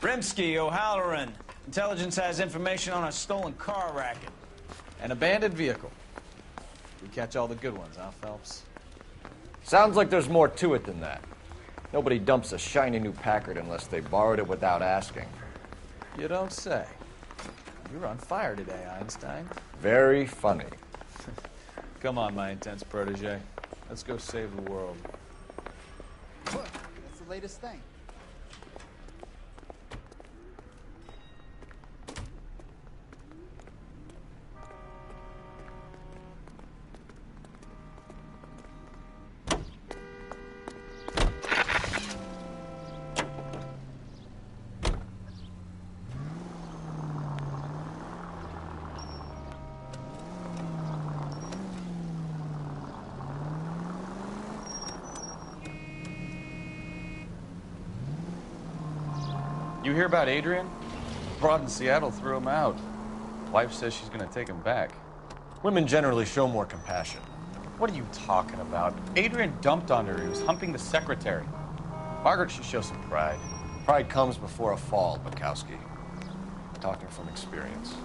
Rimsky, O'Halloran. Intelligence has information on a stolen car racket. An abandoned vehicle. We catch all the good ones, huh, Phelps? Sounds like there's more to it than that. Nobody dumps a shiny new Packard unless they borrowed it without asking. You don't say. You're on fire today, Einstein. Very funny. Come on, my intense protege. Let's go save the world. Look, that's the latest thing. You hear about Adrian? Broad in Seattle threw him out. Wife says she's gonna take him back. Women generally show more compassion. What are you talking about? Adrian dumped on her. He was humping the secretary. Margaret should show some pride. Pride comes before a fall, Bukowski. Talking from experience.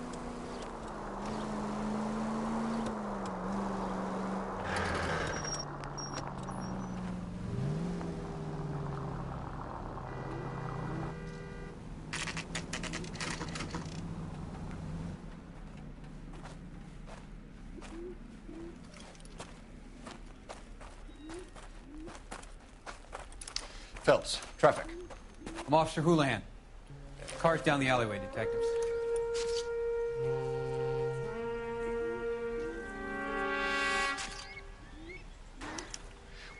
Phelps, traffic. I'm Officer Houlihan. Car's down the alleyway, detectives.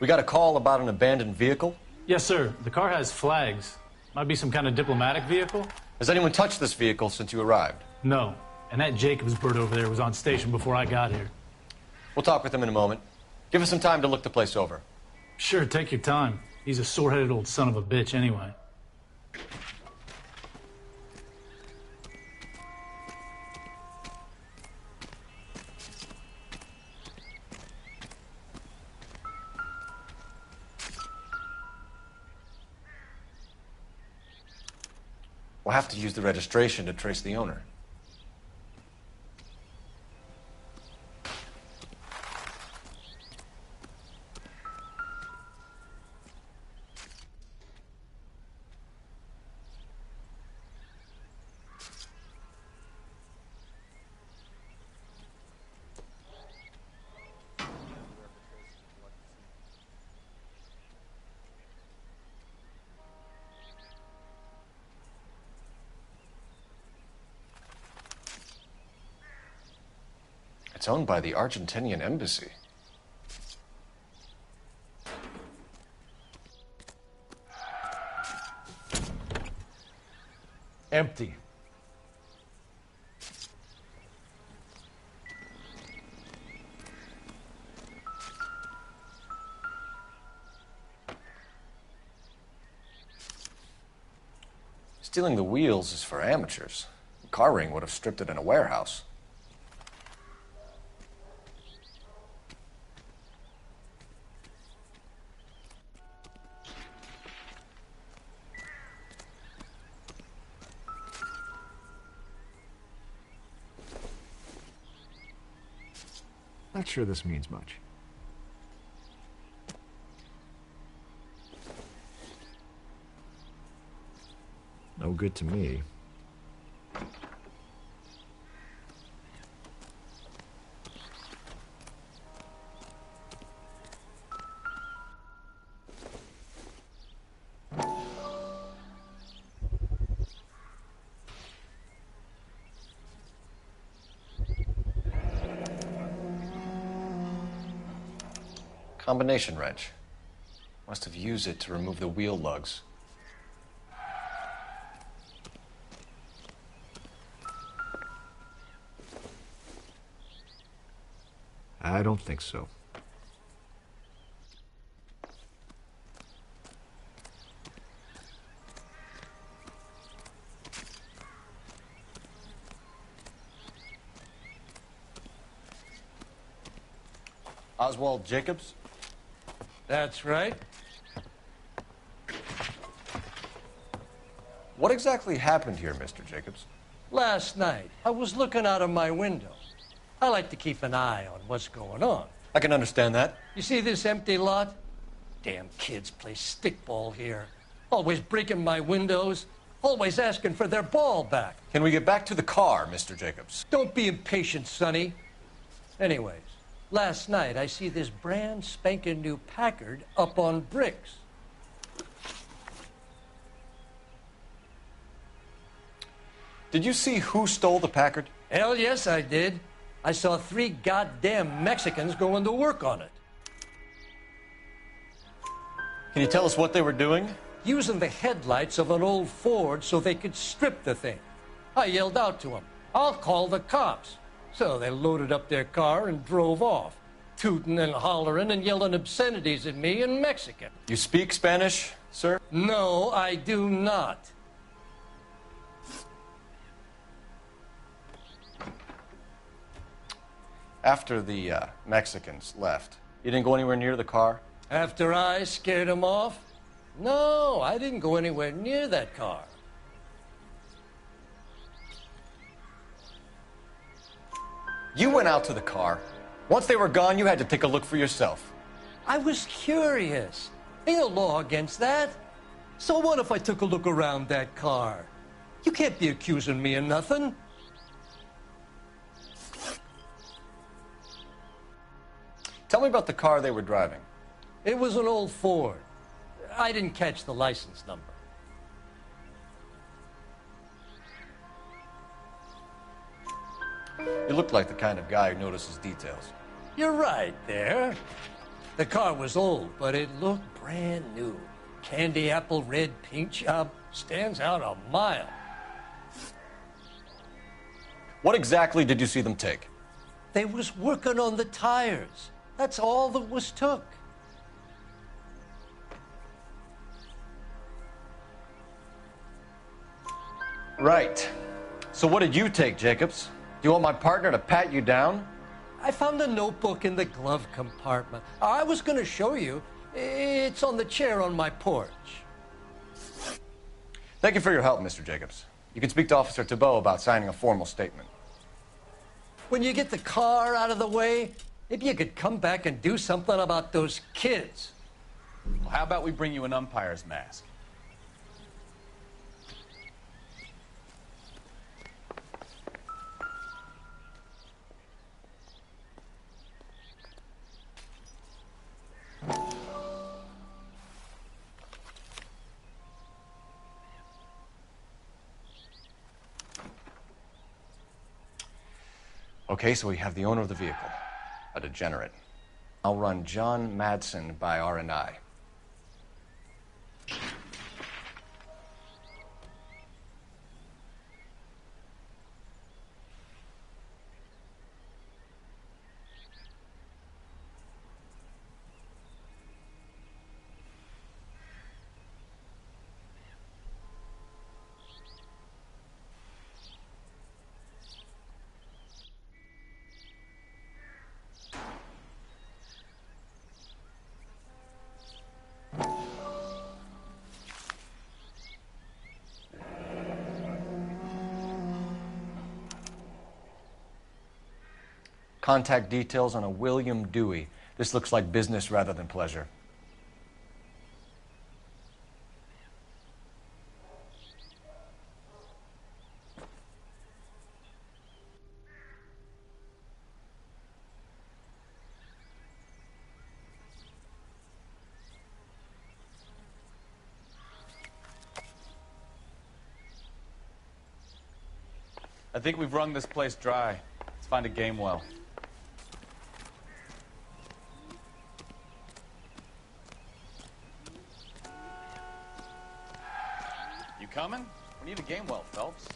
We got a call about an abandoned vehicle. Yes, sir. The car has flags. Might be some kind of diplomatic vehicle. Has anyone touched this vehicle since you arrived? No. And that Jacobs bird over there was on station before I got here. We'll talk with him in a moment. Give us some time to look the place over. Sure, take your time. He's a sore-headed old son of a bitch anyway. We'll have to use the registration to trace the owner. It's owned by the Argentinian embassy. Empty. Stealing the wheels is for amateurs. The car ring would have stripped it in a warehouse. Not sure this means much. No good to me. Combination wrench. Must have used it to remove the wheel lugs. I don't think so. Oswald Jacobs? That's right. What exactly happened here, Mr. Jacobs? Last night, I was looking out of my window. I like to keep an eye on what's going on. I can understand that. You see this empty lot? Damn kids play stickball here. Always breaking my windows. Always asking for their ball back. Can we get back to the car, Mr. Jacobs? Don't be impatient, Sonny. Anyways, last night I see this brand spanking new Packard up on bricks. Did you see who stole the Packard? Hell yes, I did. I saw 3 goddamn Mexicans going to work on it. Can you tell us what they were doing? Using the headlights of an old Ford so they could strip the thing. I yelled out to them, "I'll call the cops." So they loaded up their car and drove off, tooting and hollering and yelling obscenities at me in Mexican. You speak Spanish, sir? No, I do not. After the Mexicans left, you didn't go anywhere near the car? After I scared them off? No, I didn't go anywhere near that car. You went out to the car. Once they were gone, you had to take a look for yourself. I was curious. Ain't no law against that. So what if I took a look around that car? You can't be accusing me of nothing. Tell me about the car they were driving. It was an old Ford. I didn't catch the license number. You look like the kind of guy who notices details. You're right there. The car was old, but it looked brand new. Candy apple red paint job stands out a mile. What exactly did you see them take? They was working on the tires. That's all that was took. Right. So what did you take, Jacobs? Do you want my partner to pat you down? I found a notebook in the glove compartment. I was going to show you. It's on the chair on my porch. Thank you for your help, Mr. Jacobs. You can speak to Officer Thibault about signing a formal statement. When you get the car out of the way, maybe you could come back and do something about those kids. Well, how about we bring you an umpire's mask? Okay, so we have the owner of the vehicle, a degenerate. I'll run John Madsen by R&I. Contact details on a William Dewey. This looks like business rather than pleasure. I think we've wrung this place dry. Let's find a game well. You coming? We need a game well, Phelps.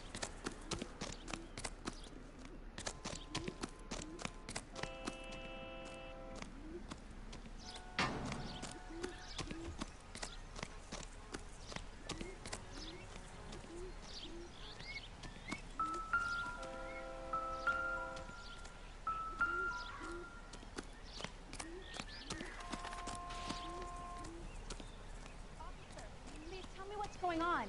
Please tell me what's going on.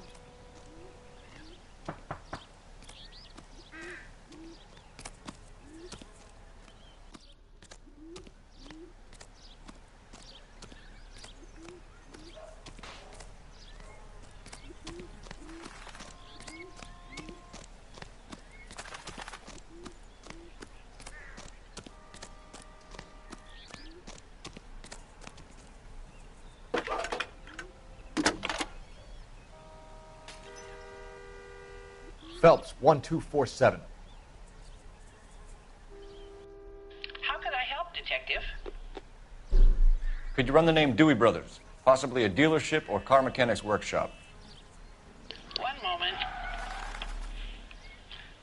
Phelps, 1247. How could I help, Detective? Could you run the name Dewey Brothers? Possibly a dealership or car mechanics workshop. One moment.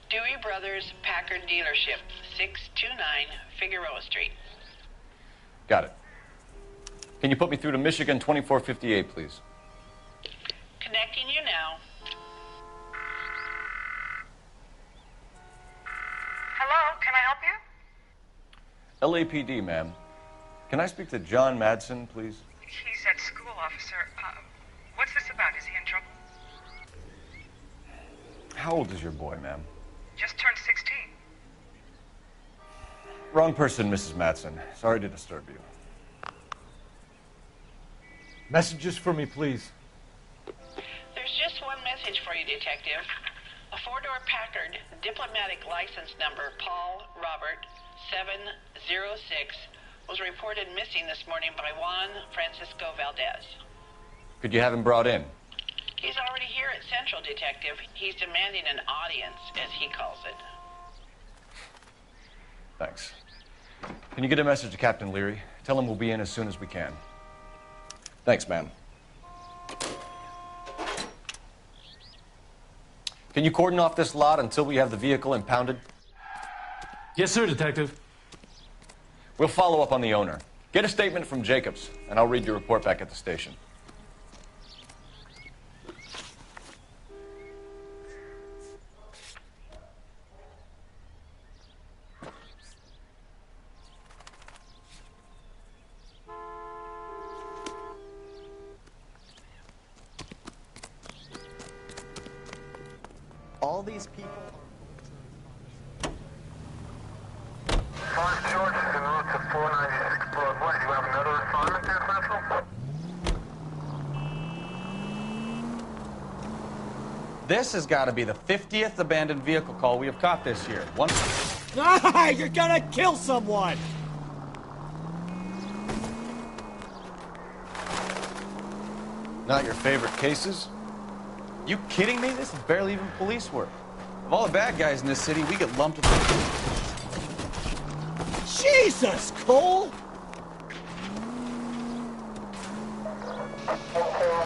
Dewey Brothers Packard Dealership, 629 Figueroa Street. Got it. Can you put me through to Michigan 2458, please? Connecting you now. Hello, can I help you? LAPD, ma'am. Can I speak to John Madsen, please? He's at school, officer. What's this about? Is he in trouble? How old is your boy, ma'am? Just turned 16. Wrong person, Mrs. Madsen. Sorry to disturb you. Messages for me, please. There's just one message for you, Detective. A four-door Packard, diplomatic license number Paul Robert 706, was reported missing this morning by Juan Francisco Valdez. Could you have him brought in? He's already here at Central, Detective. He's demanding an audience, as he calls it. Thanks. Can you get a message to Captain Leary? Tell him we'll be in as soon as we can. Thanks, ma'am. Can you cordon off this lot until we have the vehicle impounded? Yes, sir, Detective. We'll follow up on the owner. Get a statement from Jacobs, and I'll read your report back at the station. All these people. George is en route to 496 Broadway. Do you have another assignment there, Central? This has got to be the 50th abandoned vehicle call we have caught this year. One. You're gonna kill someone! Not your favorite cases? You kidding me? This is barely even police work. Of all the bad guys in this city, we get lumped with. Jesus, Cole!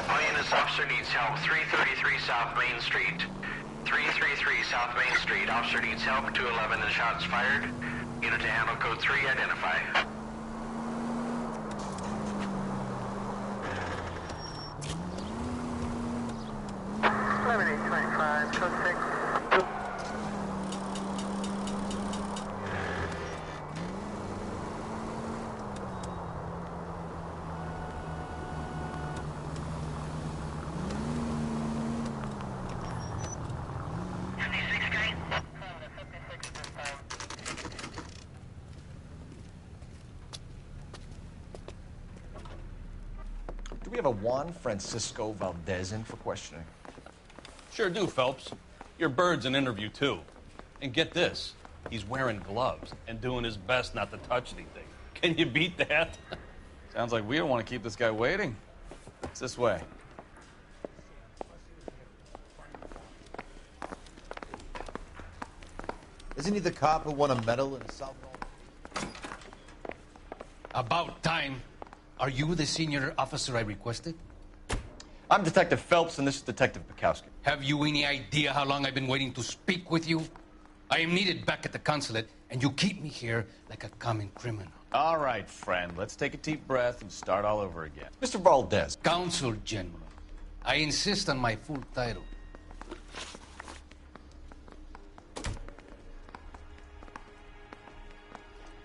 Lioness officer needs help. 333 South Main Street. 333 South Main Street. Officer needs help. 211 and shots fired. Unit to handle code 3. Identify. Code 6. Do we have a Juan Francisco Valdez in for questioning? Sure do, Phelps. Your bird's an interview, too. And get this, he's wearing gloves and doing his best not to touch anything. Can you beat that? Sounds like we don't want to keep this guy waiting. It's this way. Isn't he the cop who won a medal in a South? About time. Are you the senior officer I requested? I'm Detective Phelps, and this is Detective Bukowski. Have you any idea how long I've been waiting to speak with you? I am needed back at the consulate, and you keep me here like a common criminal. All right, friend. Let's take a deep breath and start all over again. Mr. Valdez. Consul General. I insist on my full title.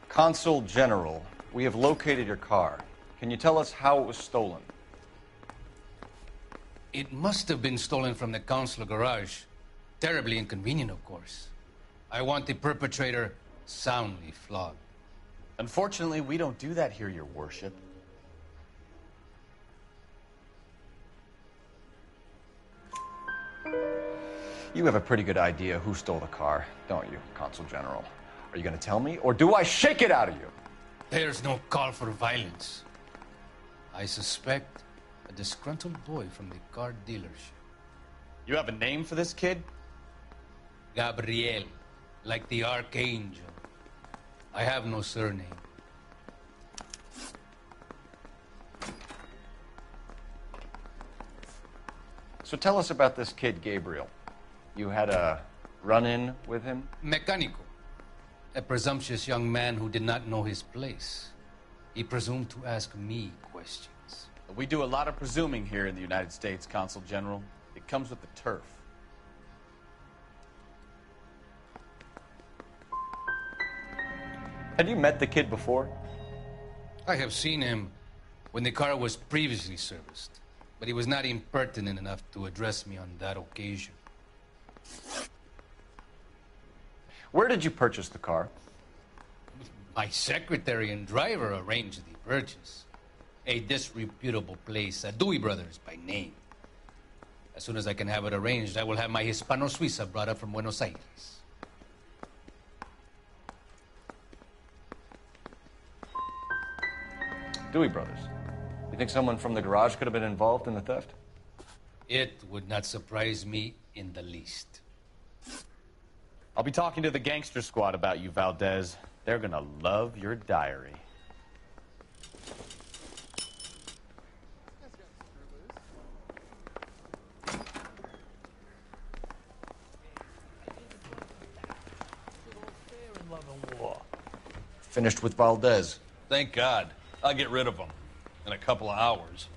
Consul General, we have located your car. Can you tell us how it was stolen? It must have been stolen from the consular garage. Terribly inconvenient, of course. I want the perpetrator soundly flogged. Unfortunately, we don't do that here, Your Worship. You have a pretty good idea who stole the car, don't you, Consul General? Are you going to tell me, or do I shake it out of you? There's no call for violence. I suspect a disgruntled boy from the car dealership. You have a name for this kid? Gabriel, like the archangel. I have no surname. So tell us about this kid, Gabriel. You had a run-in with him? Mecánico. A presumptuous young man who did not know his place. He presumed to ask me questions. We do a lot of presuming here in the United States, Consul General. It comes with the turf. Had you met the kid before? I have seen him when the car was previously serviced, but he was not impertinent enough to address me on that occasion. Where did you purchase the car? My secretary and driver arranged the purchase. A disreputable place, Dewey Brothers by name. As soon as I can have it arranged, I will have my Hispano Suiza brought up from Buenos Aires. Dewey Brothers. You think someone from the garage could have been involved in the theft? It would not surprise me in the least. I'll be talking to the gangster squad about you, Valdez. They're gonna love your diary. Finished with Valdez. Thank God. I'll get rid of him in a couple of hours.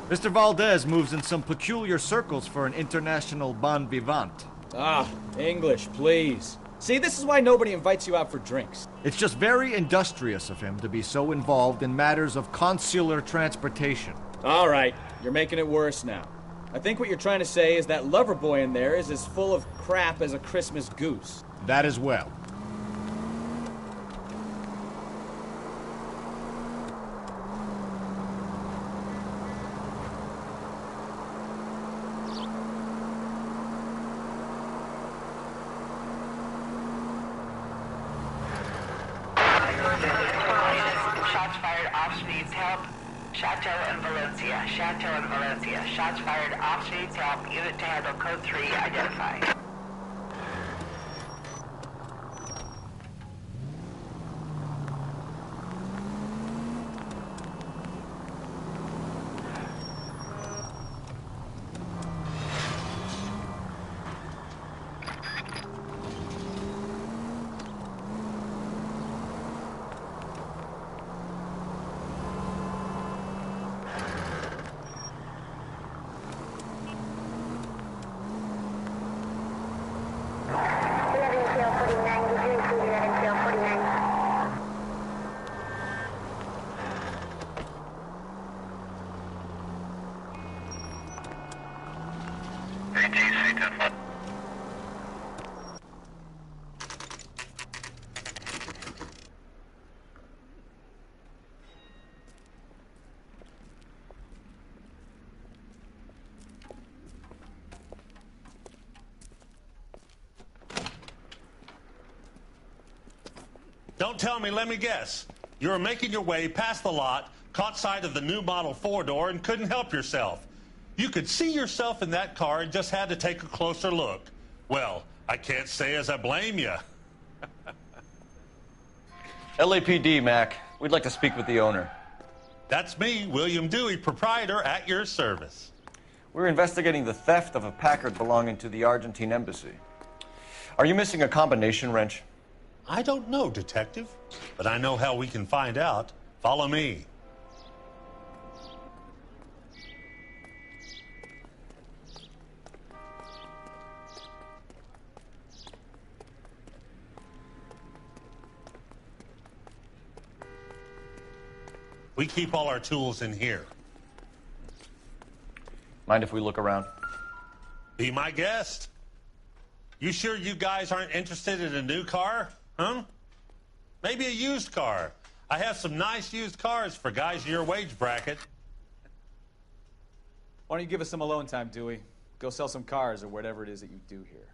Mr. Valdez moves in some peculiar circles for an international bon vivant. Ah, English, please. See, this is why nobody invites you out for drinks. It's just very industrious of him to be so involved in matters of consular transportation. All right, you're making it worse now. I think what you're trying to say is that lover boy in there is as full of crap as a Christmas goose. That as well. Shots fired, officer needs help. Chateau and Valencia. Chateau and Valencia. Shots fired, officer needs help. Unit to handle code 3 identified. Don't tell me, let me guess. You were making your way past the lot, caught sight of the new model four-door, and couldn't help yourself. You could see yourself in that car and just had to take a closer look. Well, I can't say as I blame you. LAPD, Mac. We'd like to speak with the owner. That's me, William Dewey, proprietor, at your service. We're investigating the theft of a Packard belonging to the Argentine embassy. Are you missing a combination wrench? I don't know, Detective, but I know how we can find out. Follow me. We keep all our tools in here. Mind if we look around? Be my guest. You sure you guys aren't interested in a new car? Huh? Maybe a used car. I have some nice used cars for guys in your wage bracket. Why don't you give us some alone time, Dewey? Go sell some cars or whatever it is that you do here.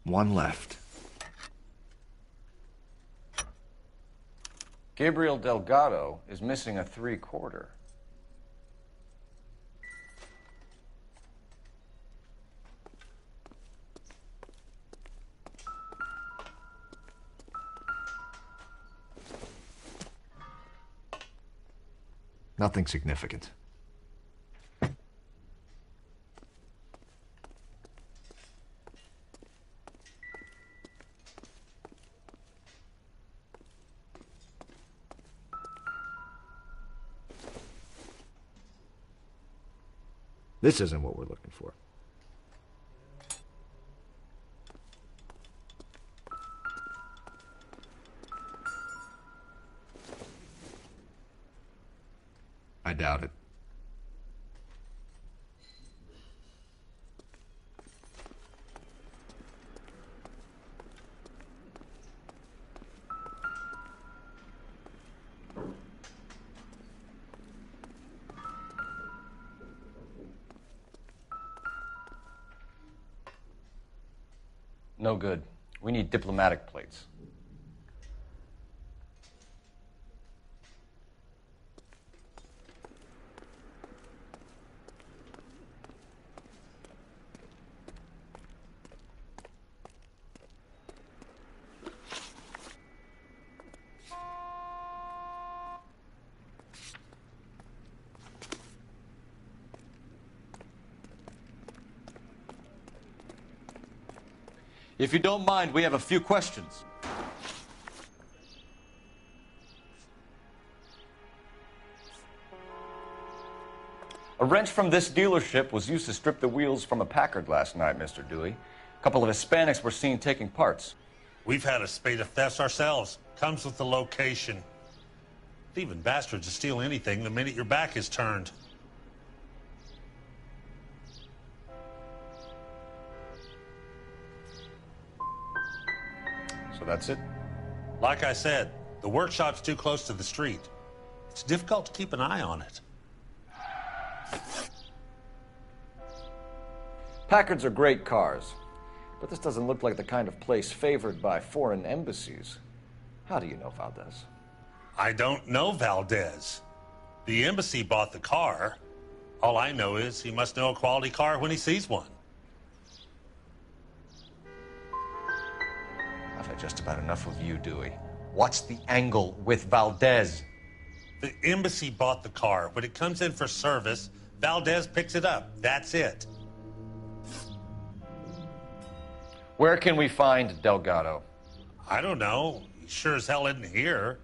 One left. Gabriel Delgado is missing a 3/4. Nothing significant. This isn't what we're looking for. I doubt it. No good. We need diplomatic plates. If you don't mind, we have a few questions. A wrench from this dealership was used to strip the wheels from a Packard last night, Mr. Dewey. A couple of Hispanics were seen taking parts. We've had a spate of thefts ourselves. Comes with the location. Thieving bastards will steal anything the minute your back is turned. So that's it? Like I said, the workshop's too close to the street. It's difficult to keep an eye on it. Packards are great cars, but this doesn't look like the kind of place favored by foreign embassies. How do you know Valdez? I don't know Valdez. The embassy bought the car. All I know is he must know a quality car when he sees one. I've had just about enough of you, Dewey. What's the angle with Valdez? The embassy bought the car. When it comes in for service, Valdez picks it up. That's it. Where can we find Delgado? I don't know. He sure as hell isn't here.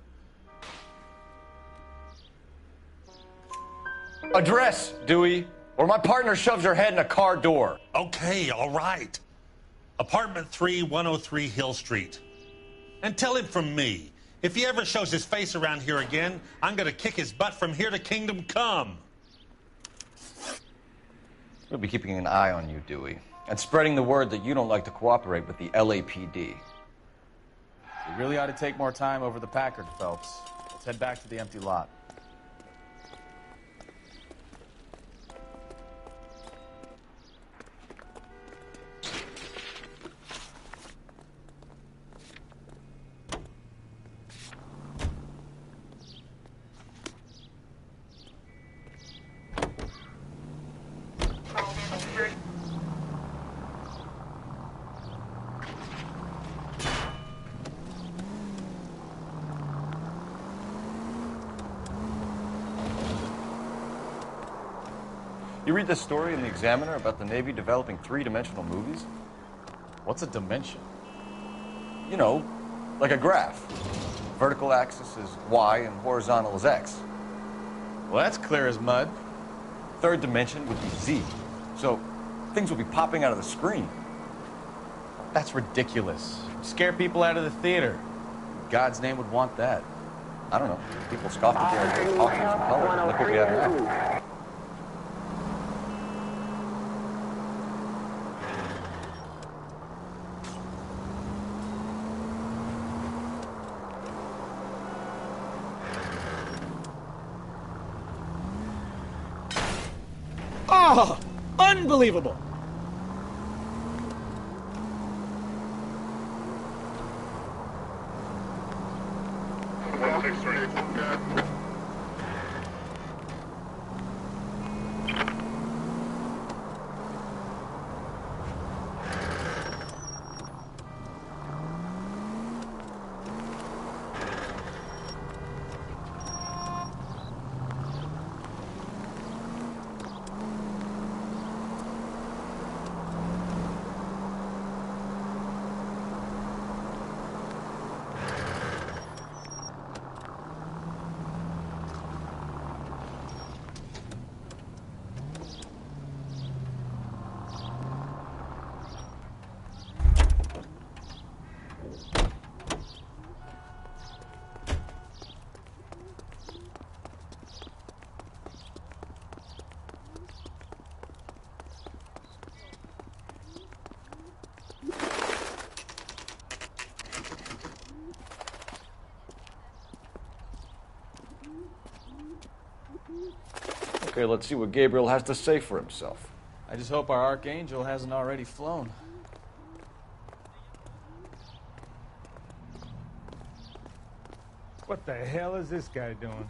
Address, Dewey, or my partner shoves your head in a car door. Okay, all right. Apartment 3, 103 Hill Street. And tell him from me, if he ever shows his face around here again, I'm gonna kick his butt from here to Kingdom Come. We'll be keeping an eye on you, Dewey, and spreading the word that you don't like to cooperate with the LAPD. We really ought to take more time over the Packard, Phelps. Let's head back to the empty lot. You read this story in the Examiner about the Navy developing three-dimensional movies? What's a dimension? You know, Like a graph. Vertical axis is Y and horizontal is X. Well, that's clear as mud. Third dimension would be Z. So things will be popping out of the screen. That's ridiculous. Scare people out of the theater. God's name would want that. I don't know. People scoffed at the idea of talking some color. Look what we have now. Oh, unbelievable! Okay, let's see what Gabriel has to say for himself. I just hope our archangel hasn't already flown. What the hell is this guy doing?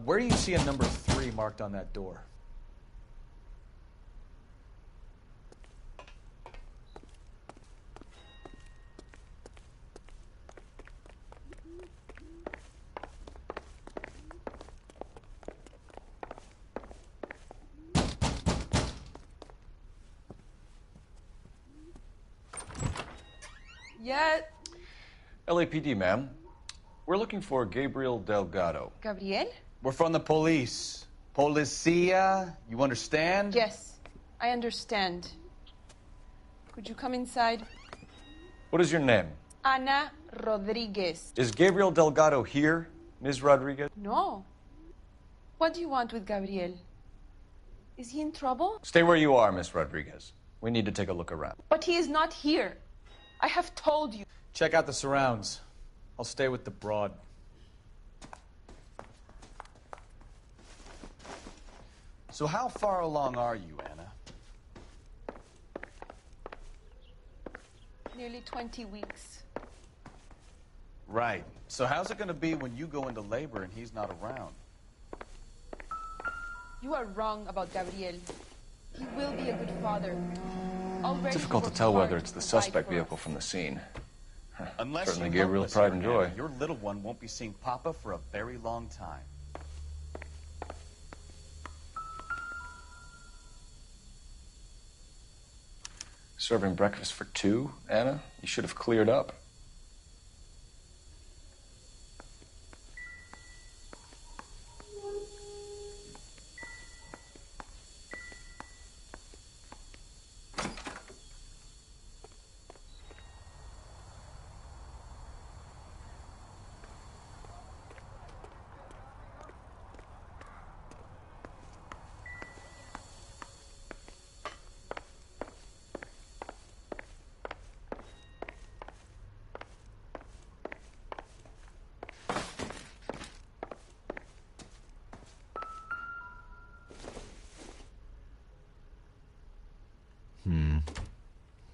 Where do you see a number 3 marked on that door? Yeah. LAPD, ma'am. We're looking for Gabriel Delgado. Gabriel? We're from the police. Policia, you understand? Yes, I understand. Could you come inside? What is your name? Ana Rodriguez. Is Gabriel Delgado here, Ms. Rodriguez? No. What do you want with Gabriel? Is he in trouble? Stay where you are, Ms. Rodriguez. We need to take a look around. But he is not here. I have told you. Check out the surrounds. I'll stay with the broad. So how far along are you, Anna? Nearly 20 weeks. Right. So how's it going to be when you go into labor and he's not around? You are wrong about Gabriel. He will be a good father. Already Difficult to tell whether it's the suspect vehicle from the scene. Unless Certainly you Gabriel's listen, pride and joy. Anna, your little one won't be seeing Papa for a very long time. Serving breakfast for 2, Anna? You should have cleared up.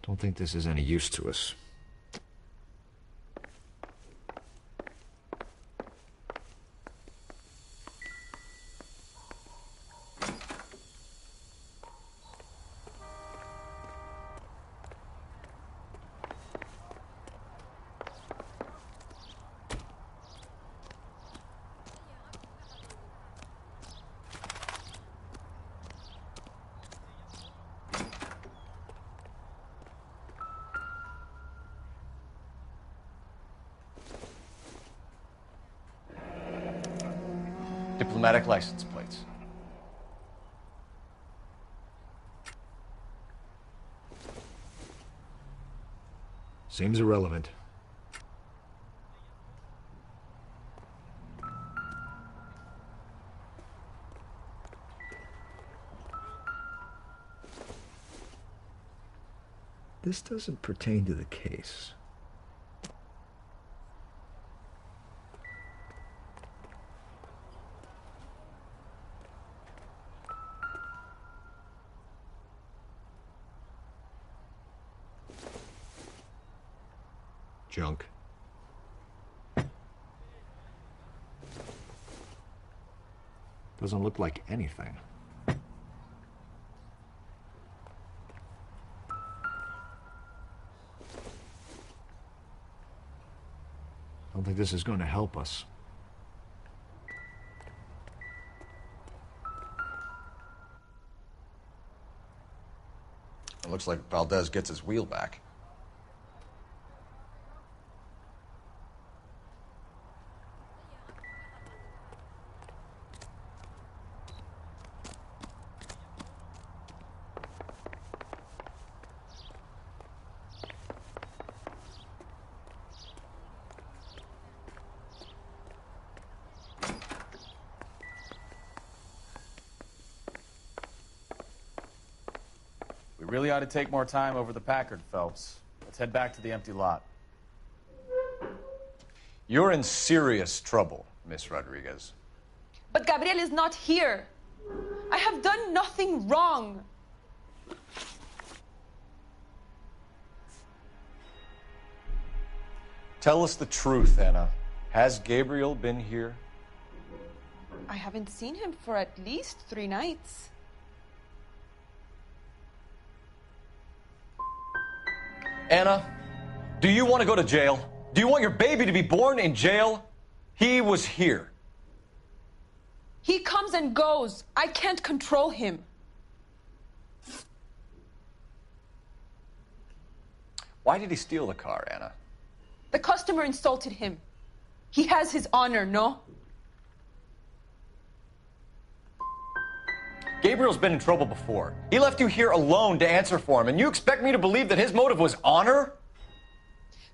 Don't think this is any use to us. diplomatic license plates. Seems irrelevant. This doesn't pertain to the case. Junk. Doesn't look like anything. I don't think this is going to help us. It looks like Valdez gets his wheel back. We really ought to take more time over the Packard, Phelps. Let's head back to the empty lot. You're in serious trouble, Miss Rodriguez. But Gabriel is not here. I have done nothing wrong. Tell us the truth, Anna. Has Gabriel been here? I haven't seen him for at least 3 nights. Anna, do you want to go to jail? Do you want your baby to be born in jail? He was here. He comes and goes. I can't control him. Why did he steal the car, Anna? The customer insulted him. He has his honor, no? Gabriel's been in trouble before. He left you here alone to answer for him, and you expect me to believe that his motive was honor?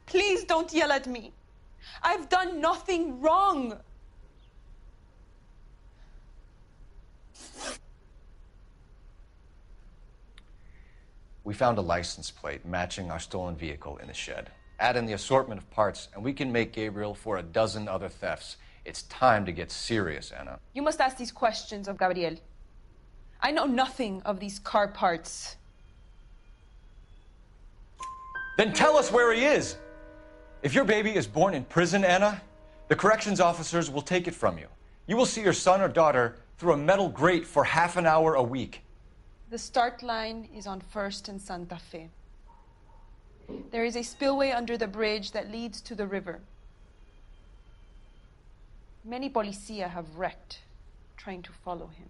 Please don't yell at me. I've done nothing wrong. We found a license plate matching our stolen vehicle in the shed. Add in the assortment of parts, and we can make Gabriel for a dozen other thefts. It's time to get serious, Anna. You must ask these questions of Gabriel. I know nothing of these car parts. Then tell us where he is. If your baby is born in prison, Anna, the corrections officers will take it from you. You will see your son or daughter through a metal grate for half an hour a week. The start line is on 1st and Santa Fe. There is a spillway under the bridge that leads to the river. Many policia have wrecked trying to follow him.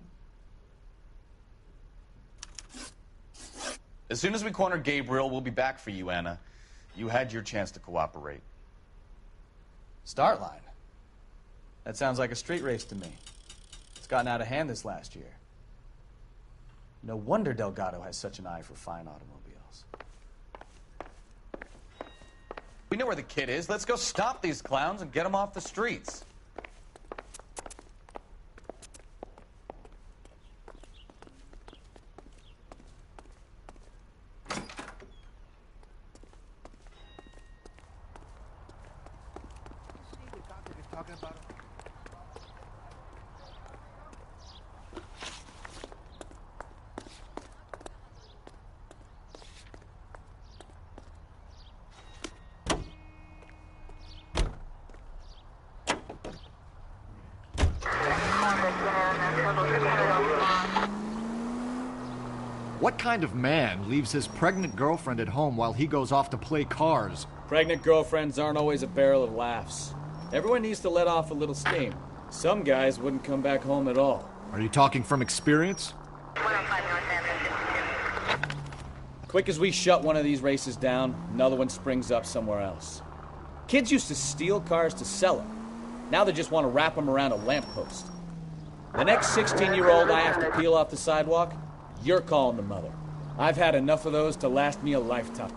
As soon as we corner Gabriel, we'll be back for you, Anna. You had your chance to cooperate. Start line? That sounds like a street race to me. It's gotten out of hand this last year. No wonder Delgado has such an eye for fine automobiles. We know where the kid is. Let's go stop these clowns and get them off the streets. What kind of man leaves his pregnant girlfriend at home while he goes off to play cars? Pregnant girlfriends aren't always a barrel of laughs. Everyone needs to let off a little steam. Some guys wouldn't come back home at all. Are you talking from experience? Quick as we shut one of these races down, another one springs up somewhere else. Kids used to steal cars to sell them. Now they just want to wrap them around a lamppost. The next 16-year-old I have to peel off the sidewalk, you're calling the mother. I've had enough of those to last me a lifetime.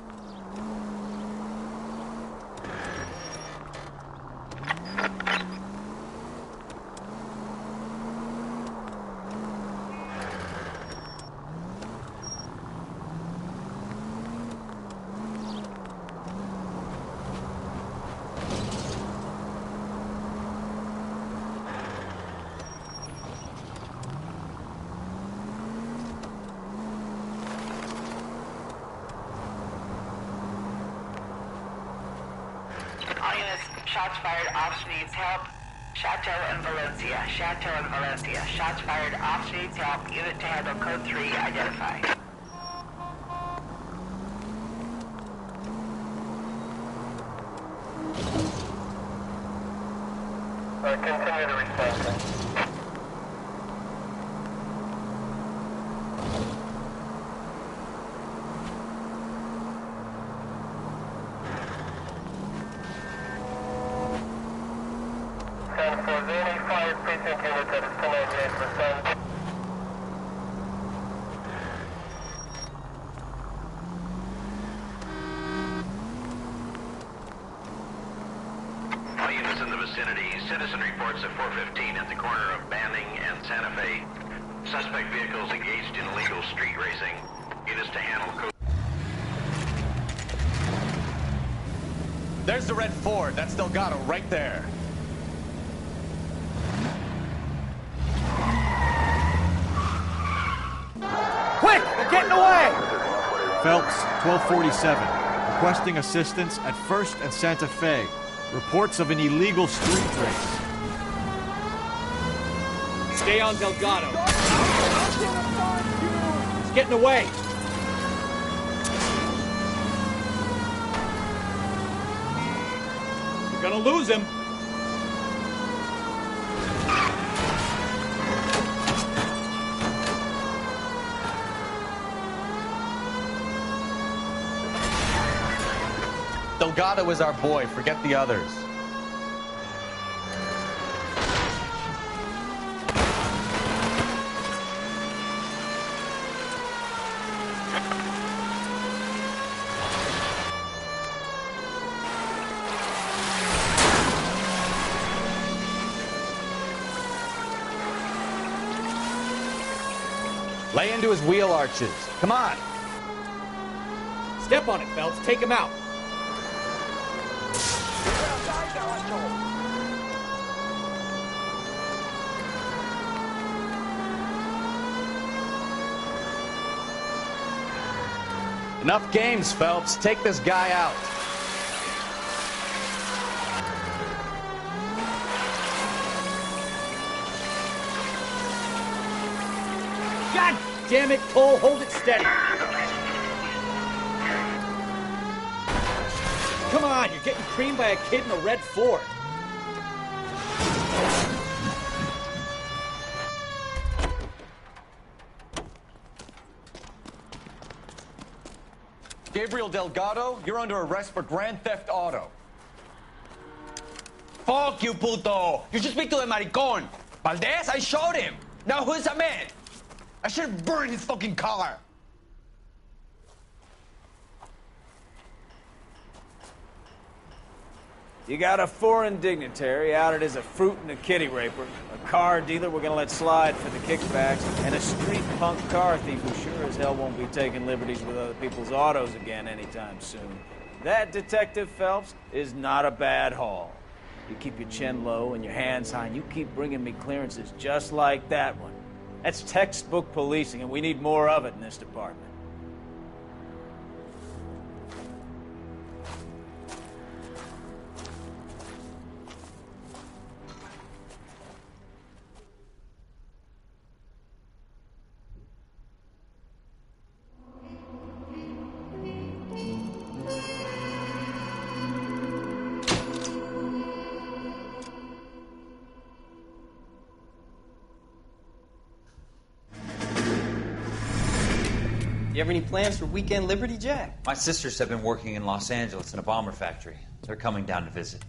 Shots fired, officer needs help. Chateau and Valencia. Chateau and Valencia. Shots fired, officer needs help. Unit to handle code 3 identified. Continue the response. All units in the vicinity. Citizen reports at 415 at the corner of Banning and Santa Fe. Suspect vehicles engaged in illegal street racing. Units to handle code. There's the red Ford. That's Delgado right there. Quick! They're getting away! Phelps, 1247. Requesting assistance at 1st and Santa Fe. Reports of an illegal street race. Stay on Delgado. He's getting away. You're gonna lose him. Delgado is our boy. Forget the others. Lay into his wheel arches. Come on. Step on it, Phelps. Take him out. Enough games, Phelps. Take this guy out. God damn it, Cole. Hold it steady. Come on, you're getting creamed by a kid in a red Ford. Gabriel Delgado, you're under arrest for grand theft auto. Fuck you, puto! You should speak to the maricón. Valdez, I showed him. Now who's a man? I should have burned his fucking car. You got a foreign dignitary outed as a fruit and a kitty raper, a car dealer we're gonna let slide for the kickbacks, and a street punk car thief who sure as hell won't be taking liberties with other people's autos again anytime soon. That, Detective Phelps, is not a bad haul. You keep your chin low and your hands high, and you keep bringing me clearances just like that one. That's textbook policing, and we need more of it in this department. You have any plans for weekend Liberty, Jack? My sisters have been working in Los Angeles in a bomber factory. They're coming down to visit.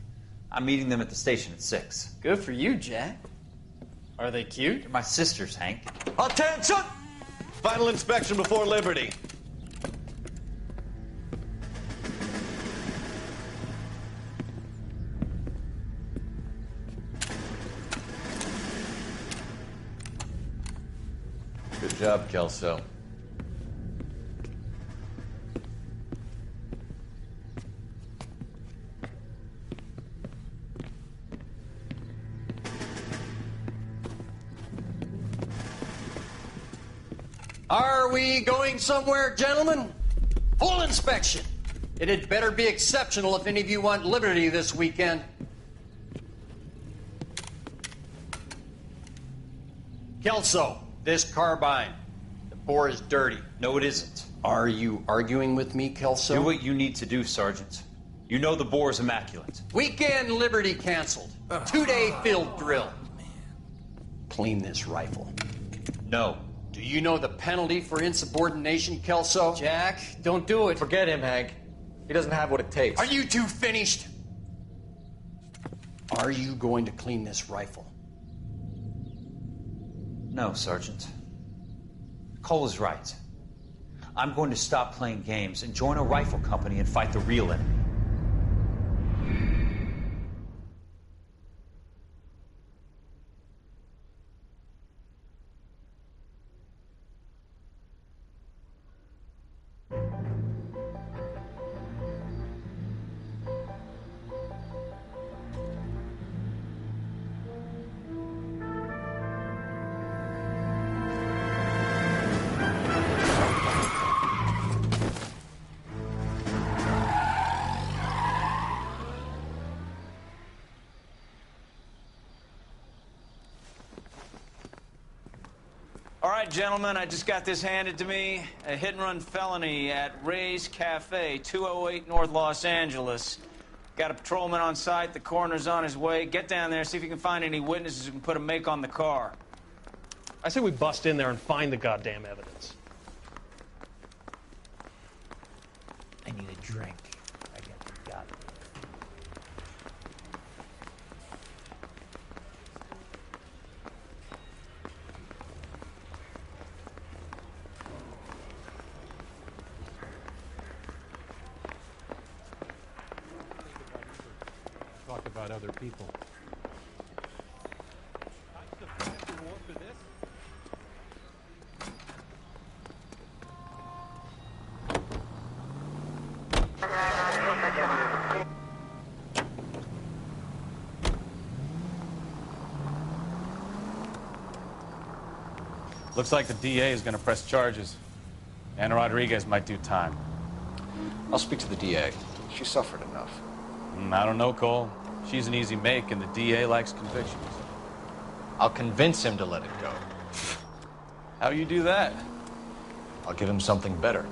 I'm meeting them at the station at 6. Good for you, Jack. Are they cute? They're my sisters, Hank. Attention! Final inspection before Liberty. Good job, Kelso. Are we going somewhere, gentlemen? Full inspection. It had better be exceptional if any of you want liberty this weekend. Kelso, this carbine. The bore is dirty. No, it isn't. Are you arguing with me, Kelso? Do what you need to do, Sergeant. You know the bore is immaculate. Weekend liberty canceled. 2-day field drill. Clean this rifle. No. Do you know the penalty for insubordination, Kelso? Jack, don't do it. Forget him, Hank. He doesn't have what it takes. Are you two finished? Are you going to clean this rifle? No, Sergeant. Cole is right. I'm going to stop playing games and join a rifle company and fight the real enemy. All right, gentlemen, I just got this handed to me. A hit-and-run felony at Ray's Cafe, 208 North Los Angeles. Got a patrolman on site. The coroner's on his way. Get down there, see if you can find any witnesses who can put a make on the car. I say we bust in there and find the goddamn evidence. I need a drink. I got it. Talk about other people. Looks like the DA is going to press charges. Anna Rodriguez might do time. I'll speak to the DA. She suffered enough. I don't know, Cole. She's an easy make, and the DA likes convictions. I'll convince him to let it go. How you do that? I'll give him something better.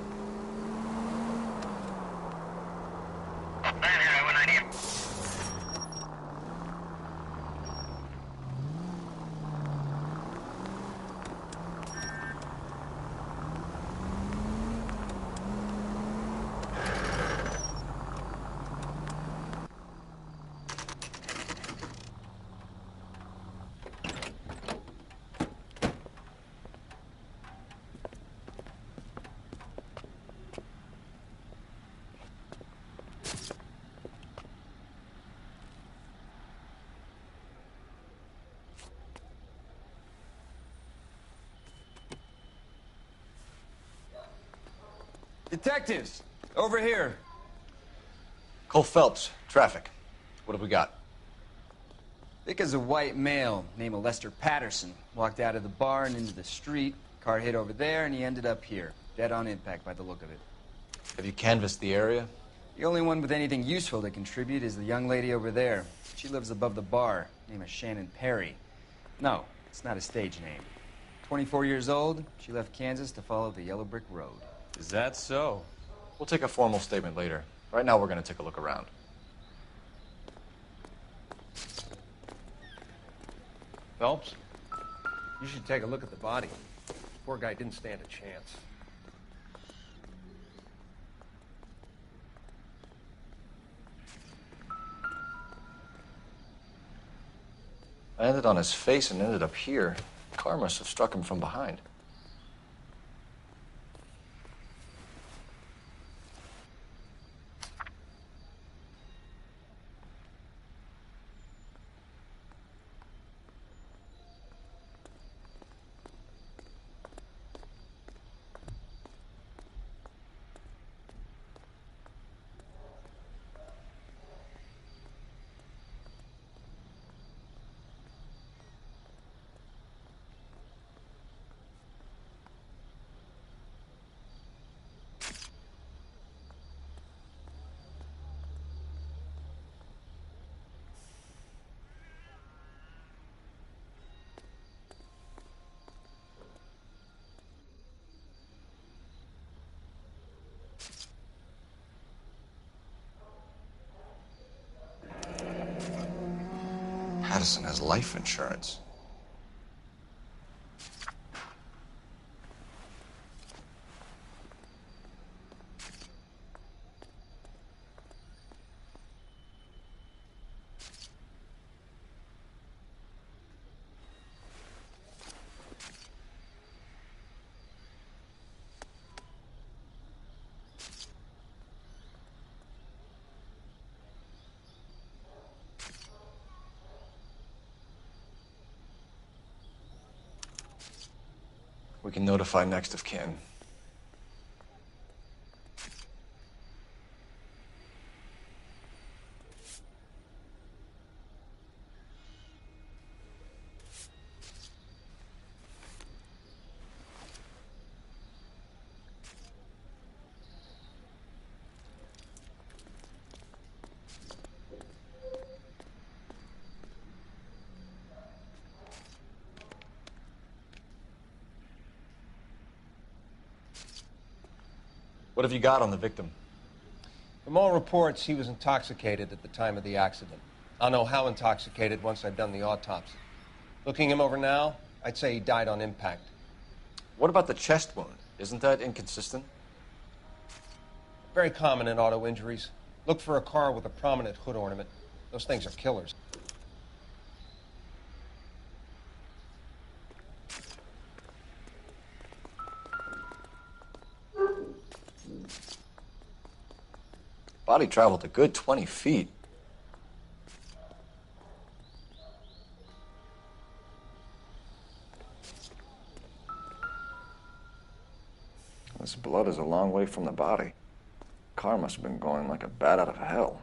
Detectives, over here. Cole Phelps, traffic. What have we got? Thick as a white male named Lester Patterson. Walked out of the bar and into the street. Car hit over there, and he ended up here. Dead on impact by the look of it. Have you canvassed the area? The only one with anything useful to contribute is the young lady over there. She lives above the bar. Name is Shannon Perry. No, it's not a stage name. 24 years old, she left Kansas to follow the Yellow Brick Road. Is that so? We'll take a formal statement later. Right now, we're going to take a look around. Phelps, you should take a look at the body. Poor guy didn't stand a chance. Landed on his face and ended up here. The car must have struck him from behind. Addison has life insurance. We can notify next of kin. What have you got on the victim? From all reports, he was intoxicated at the time of the accident. I'll know how intoxicated once I've done the autopsy. Looking him over now, I'd say he died on impact. What about the chest wound? Isn't that inconsistent? Very common in auto injuries. Look for a car with a prominent hood ornament. Those things are killers. Body traveled a good 20 feet. This blood is a long way from the body. Car must have been going like a bat out of hell.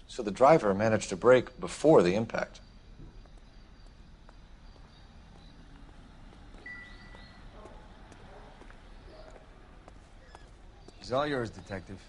So the driver managed to brake before the impact. He's all yours, Detective.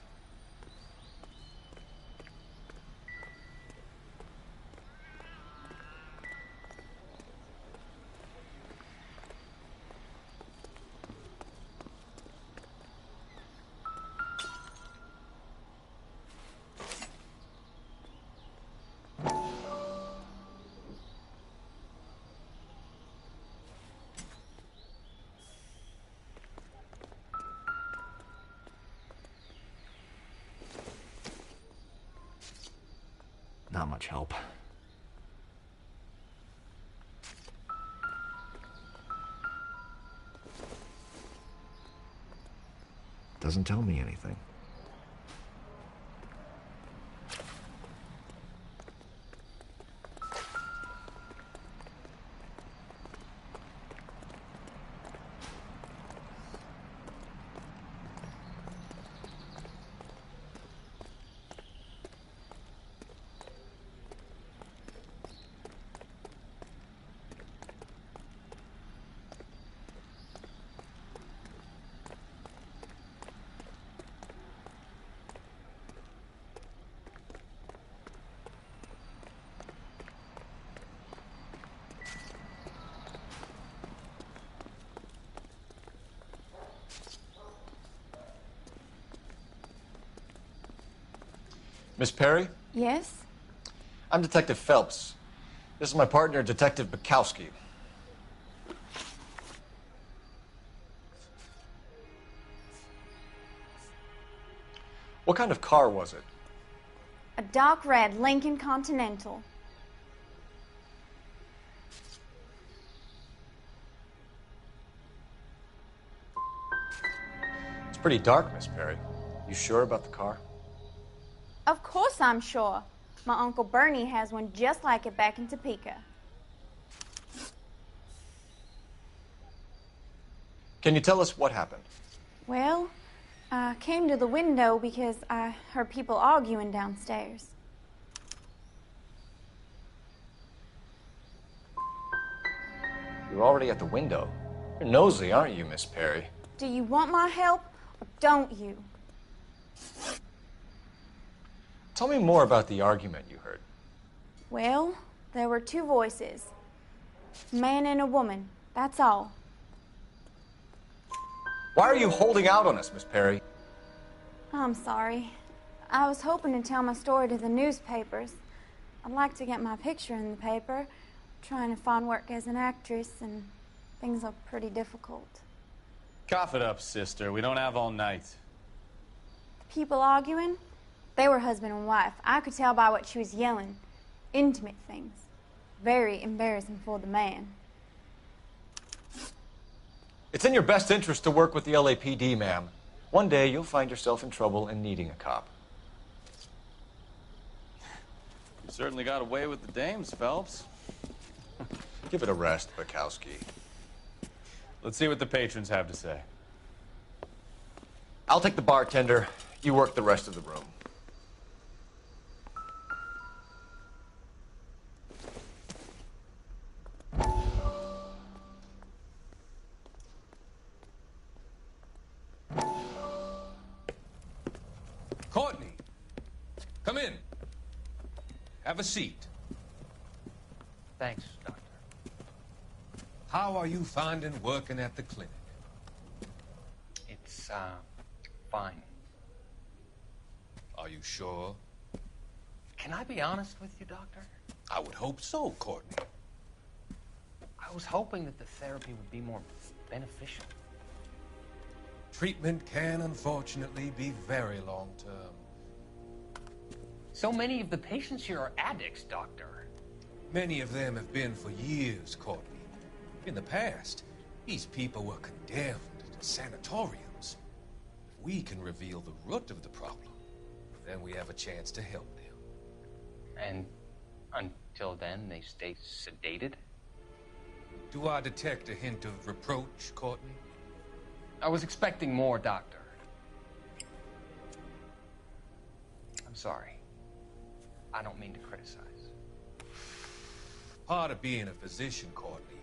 Not much help. Doesn't tell me anything. Miss Perry? Yes? I'm Detective Phelps. This is my partner, Detective Bukowski. What kind of car was it? A dark red Lincoln Continental. It's pretty dark, Miss Perry. You sure about the car? Of course I'm sure. My Uncle Bernie has one just like it back in Topeka. Can you tell us what happened? Well, I came to the window because I heard people arguing downstairs. You're already at the window. You're nosy, aren't you, Miss Perry? Do you want my help or don't you? Tell me more about the argument you heard. Well, there were two voices. A man and a woman, that's all. Why are you holding out on us, Miss Perry? I'm sorry. I was hoping to tell my story to the newspapers. I'd like to get my picture in the paper. Trying to find work as an actress, and things are pretty difficult. Cough it up, sister. We don't have all night. The people arguing, they were husband and wife. I could tell by what she was yelling. Intimate things. Very embarrassing for the man. It's in your best interest to work with the LAPD, ma'am. One day you'll find yourself in trouble and needing a cop. You certainly got away with the dames, Phelps. Give it a rest, Bukowski. Let's see what the patrons have to say. I'll take the bartender. You work the rest of the room. Courtney, come in. Have a seat. Thanks, Doctor. How are you finding working at the clinic? It's, fine. Are you sure? Can I be honest with you, Doctor? I would hope so, Courtney. I was hoping that the therapy would be more beneficial. Treatment can, unfortunately, be very long-term. So many of the patients here are addicts, Doctor. Many of them have been for years, Courtney. In the past, these people were condemned to sanatoriums. If we can reveal the root of the problem, then we have a chance to help them. And until then, they stay sedated? Do I detect a hint of reproach, Courtney? I was expecting more, Doctor. I'm sorry. I don't mean to criticize. Part of being a physician, Courtney,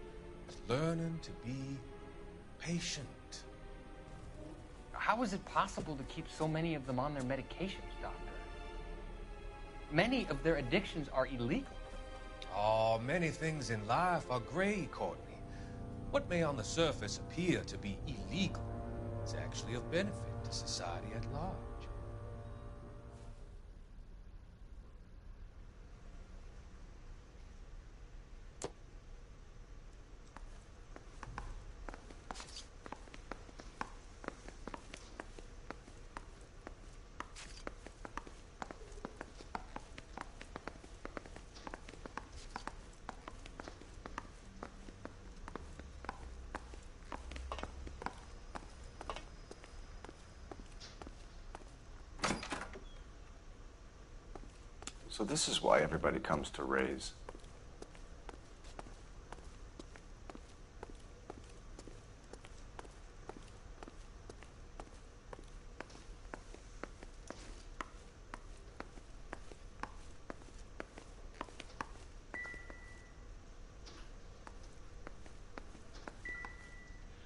is learning to be patient. How is it possible to keep so many of them on their medications, Doctor? Many of their addictions are illegal. Oh, many things in life are gray, Courtney. What may on the surface appear to be illegal is actually of benefit to society at large. So this is why everybody comes to Ray's.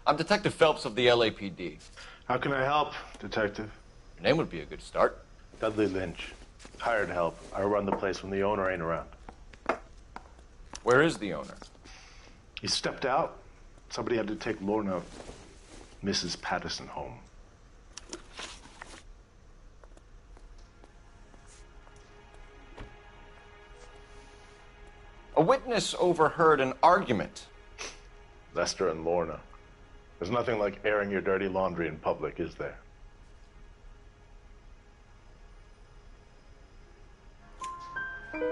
I'm Detective Phelps of the LAPD. How can I help, Detective? Your name would be a good start. Dudley Lynch. Hired help. I run the place when the owner ain't around. Where is the owner? He stepped out. Somebody had to take Lorna, Mrs. Patterson, home. A witness overheard an argument. Lester and Lorna. There's nothing like airing your dirty laundry in public, is there?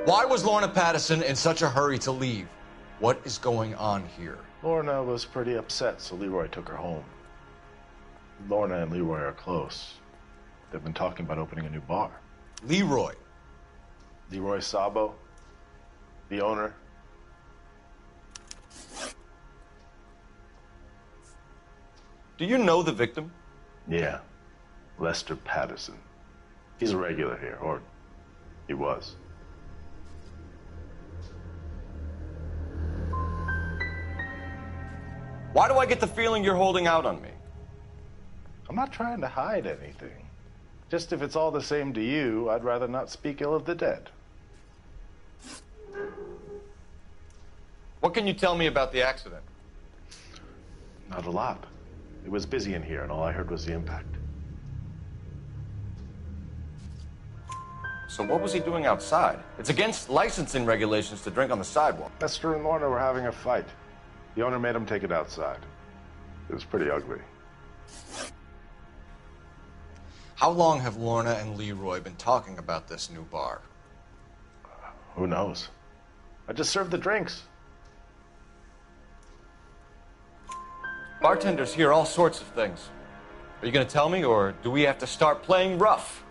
Why was Lorna Patterson in such a hurry to leave? What is going on here? Lorna was pretty upset, so Leroy took her home. Lorna and Leroy are close. They've been talking about opening a new bar. Leroy? Leroy Sabo, the owner. Do you know the victim? Yeah, Lester Patterson. He's a regular here, or he was. Why do I get the feeling you're holding out on me? I'm not trying to hide anything. Just if it's all the same to you, I'd rather not speak ill of the dead. What can you tell me about the accident? Not a lot. It was busy in here, and all I heard was the impact. So what was he doing outside? It's against licensing regulations to drink on the sidewalk. Lester and Lorna were having a fight. The owner made him take it outside. It was pretty ugly. How long have Lorna and Leroy been talking about this new bar? Who knows? I just served the drinks. Bartenders hear all sorts of things. Are you going to tell me, or do we have to start playing rough?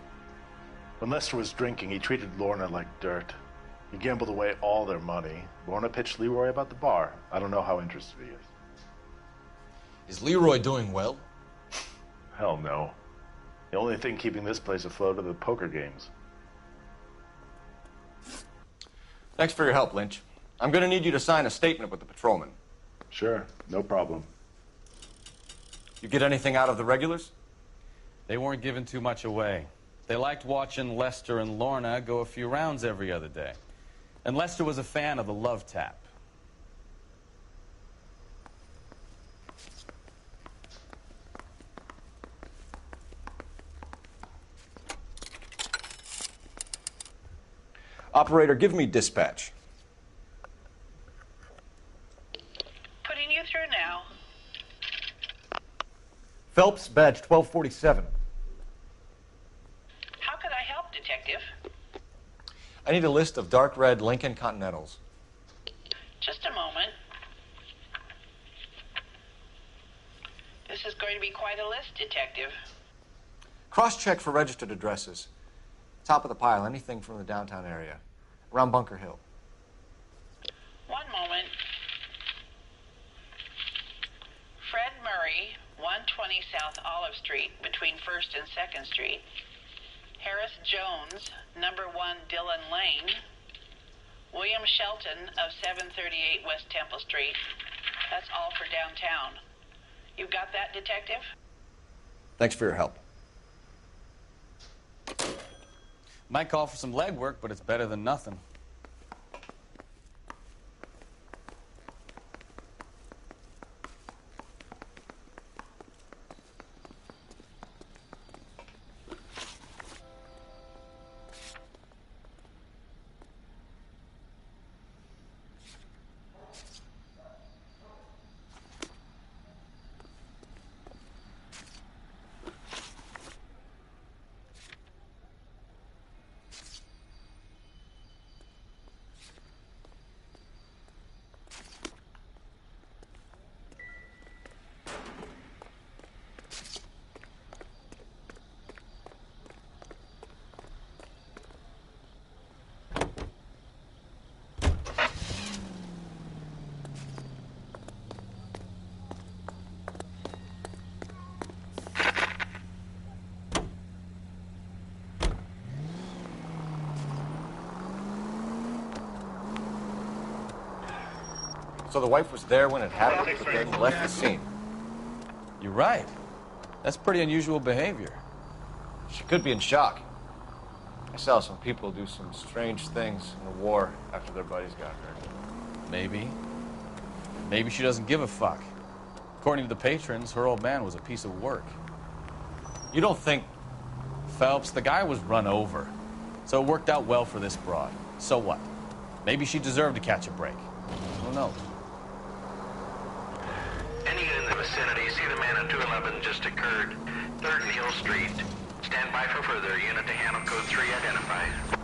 When Lester was drinking, he treated Lorna like dirt. He gambled away all their money. Lorna pitched Leroy about the bar. I don't know how interested he is. Is Leroy doing well? Hell no. The only thing keeping this place afloat are the poker games. Thanks for your help, Lynch. I'm going to need you to sign a statement with the patrolman. Sure, no problem. You get anything out of the regulars? They weren't giving too much away. They liked watching Lester and Lorna go a few rounds every other day. And Lester was a fan of the love tap. Operator, give me dispatch. Putting you through now. Phelps, badge 1247. How could I help, Detective? I need a list of dark red Lincoln Continentals. Just a moment. This is going to be quite a list, Detective. Cross-check for registered addresses. Top of the pile, anything from the downtown area. Around Bunker Hill. One moment. Fred Murray, 120 South Olive Street, between 1st and 2nd Street. Harris Jones, number 1 Dillon Lane. William Shelton of 738 West Temple Street. That's all for downtown. You got that, Detective? Thanks for your help. Might call for some legwork, but it's better than nothing. So the wife was there when it happened, but then left the scene. You're right. That's pretty unusual behavior. She could be in shock. I saw some people do some strange things in the war after their buddies got hurt. Maybe. Maybe she doesn't give a fuck. According to the patrons, her old man was a piece of work. You don't think... Phelps, the guy was run over. So it worked out well for this broad. So what? Maybe she deserved to catch a break. Who knows? Any unit in the vicinity, see the man at 211 just occurred. 3rd and Hill Street. Stand by for further. Unit to handle code 3 identified.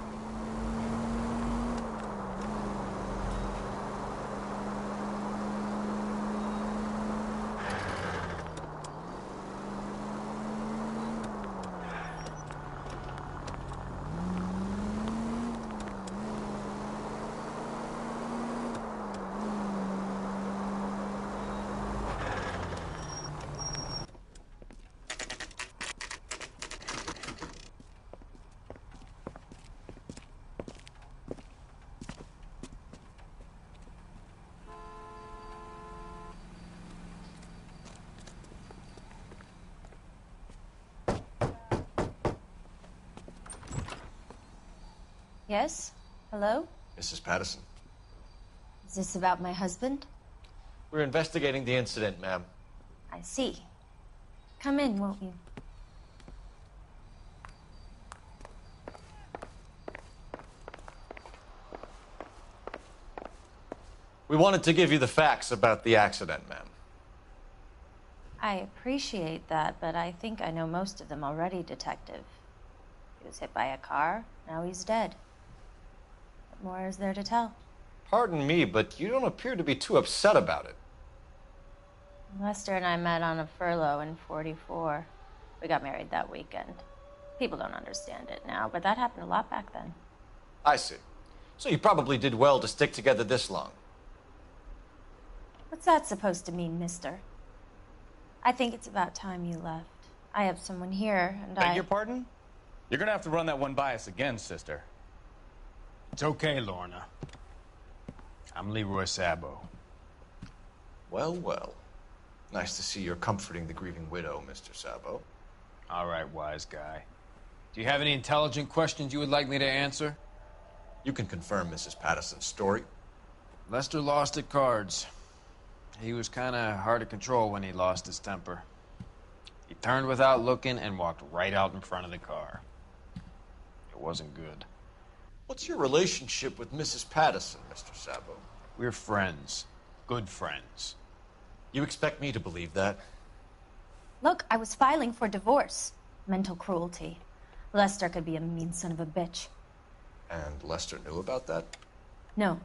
Yes? Hello? Mrs. Patterson. Is this about my husband? We're investigating the incident, ma'am. I see. Come in, won't you? We wanted to give you the facts about the accident, ma'am. I appreciate that, but I think I know most of them already, Detective. He was hit by a car, now he's dead. What more is there to tell? Pardon me, but you don't appear to be too upset about it. Lester and I met on a furlough in '44. We got married that weekend. People don't understand it now, but that happened a lot back then. I see. So you probably did well to stick together this long. What's that supposed to mean, mister? I think it's about time you left. I have someone here, and Beg your pardon? You're gonna have to run that one by us again, sister. It's okay, Lorna. I'm Leroy Sabo. Well, well. Nice to see you're comforting the grieving widow, Mr. Sabo. All right, wise guy. Do you have any intelligent questions you would like me to answer? You can confirm Mrs. Patterson's story. Lester lost at cards. He was kind of hard to control when he lost his temper. He turned without looking and walked right out in front of the car. It wasn't good. What's your relationship with Mrs. Patterson, Mr. Sabo? We're friends. Good friends. You expect me to believe that? Look, I was filing for divorce. Mental cruelty. Lester could be a mean son of a bitch. And Lester knew about that? No,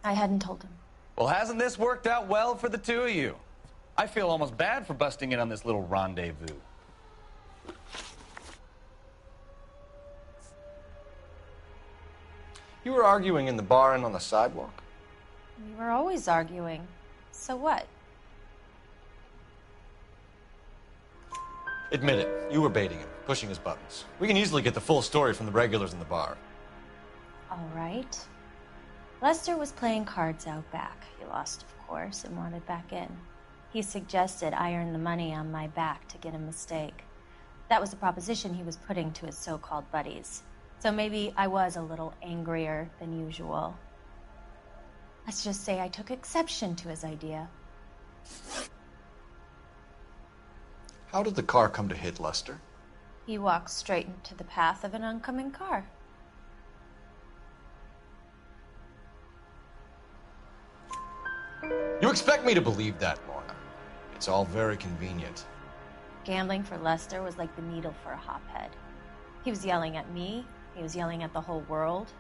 I hadn't told him. Well, hasn't this worked out well for the two of you? I feel almost bad for busting in on this little rendezvous. You were arguing in the bar and on the sidewalk? We were always arguing. So what? Admit it, you were baiting him, pushing his buttons. We can easily get the full story from the regulars in the bar. All right. Lester was playing cards out back. He lost, of course, and wanted back in. He suggested I earn the money on my back to get a mistake. That was the proposition he was putting to his so-called buddies. So maybe I was a little angrier than usual. Let's just say I took exception to his idea. How did the car come to hit Lester? He walked straight into the path of an oncoming car. You expect me to believe that, Lorna. It's all very convenient. Gambling for Lester was like the needle for a hophead. He was yelling at me. He was yelling at the whole world.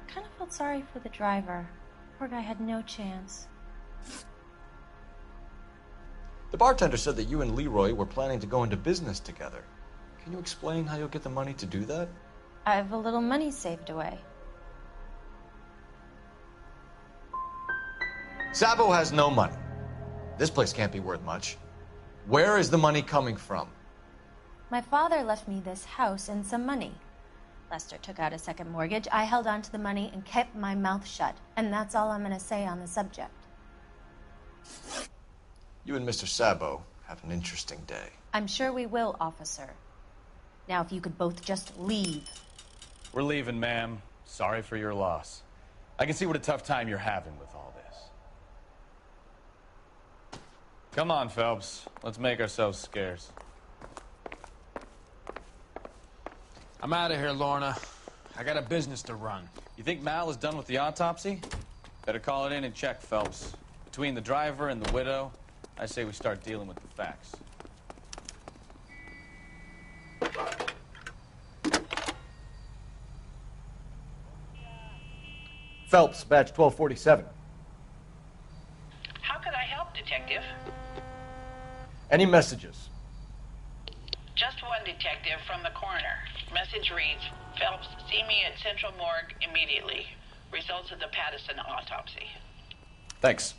I kind of felt sorry for the driver. Poor guy had no chance. The bartender said that you and Leroy were planning to go into business together. Can you explain how you'll get the money to do that? I have a little money saved away. Sabo has no money. This place can't be worth much. Where is the money coming from? My father left me this house and some money. Lester took out a second mortgage. I held on to the money and kept my mouth shut. And that's all I'm going to say on the subject. You and Mr. Sabo have an interesting day. I'm sure we will, officer. Now, if you could both just leave. We're leaving, ma'am. Sorry for your loss. I can see what a tough time you're having with all this. Come on, Phelps. Let's make ourselves scarce. I'm out of here, Lorna. I got a business to run. You think Mal is done with the autopsy? Better call it in and check, Phelps. Between the driver and the widow, I say we start dealing with the facts. Phelps, badge 1247. How could I help, Detective? Any messages? Just one, Detective, from the coroner. Message reads, Phelps, see me at Central Morgue immediately. Results of the Patterson autopsy. Thanks.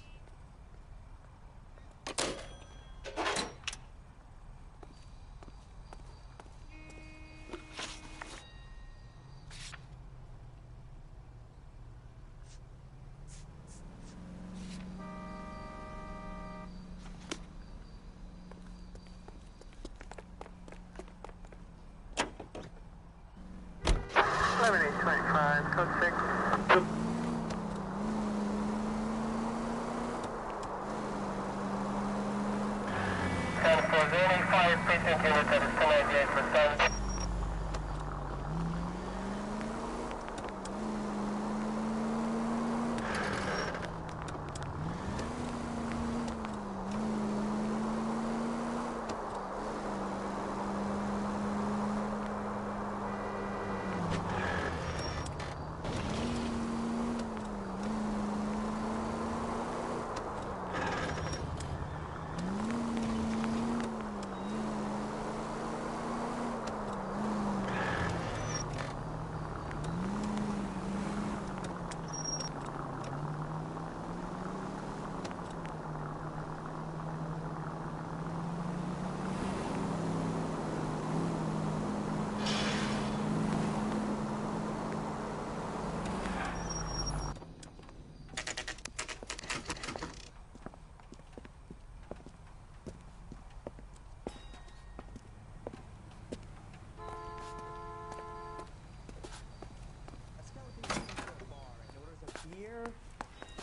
the only 5 precinct unit that is 1098%.